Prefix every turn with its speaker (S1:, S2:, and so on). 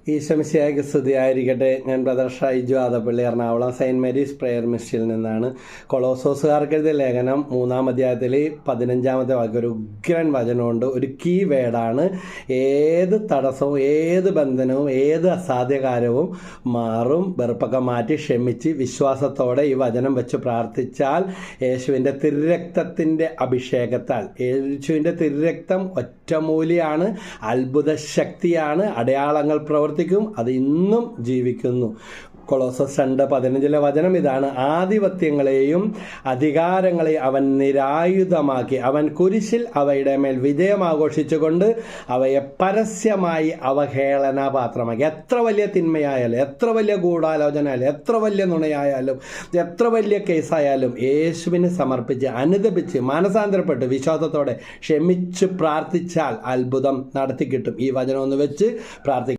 S1: ഈശോമിശിഹായ്ക്ക് സ്തുതിയായിരിക്കട്ടെ. ഞാൻ brother Shaiju Adappally, Ernakulam saint Mary's prayer മിഷനിൽ നിന്നാണ്. കൊളോസോസുകാർക്കെഴുതിയ ലേഖനം 3-ാം അധ്യായത്തിൽ 15-ാമത്തെ വാക്യം ഒരു ഉഗ്രൻ വചനമുണ്ട്. ഒരു കീ വേർഡാണ്. ഏത് തടസ്സവും ഏത് ബന്ധനവും ഏത് അസാധ്യകാര്യവും മാറും. വെറുപ്പൊക്കെ മാറ്റി ക്ഷമിച്ച് വിശ്വാസത്തോടെ ഈ വചനം വെച്ച് പ്രാർത്ഥിച്ചാൽ യേശുവിൻ്റെ തിരുരക്തത്തിൻ്റെ അഭിഷേകത്താൽ, യേശുവിൻ്റെ തിരുരക്തം ഒറ്റമൂലിയാണ്, അത്ഭുത ശക്തിയാണ്, അടയാളങ്ങൾ പ്രവർത്തിക്കും, അത് ഇന്നും ജീവിക്കുന്നു. കൊളോസസ് 2:15 വചനം ഇതാണ്: ആധിപത്യങ്ങളെയും അധികാരങ്ങളെയും അവൻ നിരായുധമാക്കി, അവൻ കുരിശിൽ അവയുടെ മേൽ വിജയം ആഘോഷിച്ചുകൊണ്ട് അവയെ പരസ്യമായി അവഹേളനാപാത്രമാക്കി. എത്ര വലിയ തിന്മയായാലും, എത്ര വലിയ ഗൂഢാലോചന ആയാലും, എത്ര വലിയ നുണയായാലും, എത്ര വലിയ കേസായാലും യേശുവിന് സമർപ്പിച്ച് അനുദപിച്ച് മാനസാന്തരപ്പെട്ട് വിശ്വാസത്തോടെ ക്ഷമിച്ച് പ്രാർത്ഥിച്ചാൽ അത്ഭുതം നടത്തിക്കിട്ടും. ഈ വചനം ഒന്ന് വെച്ച് പ്രാർത്ഥിക്കും.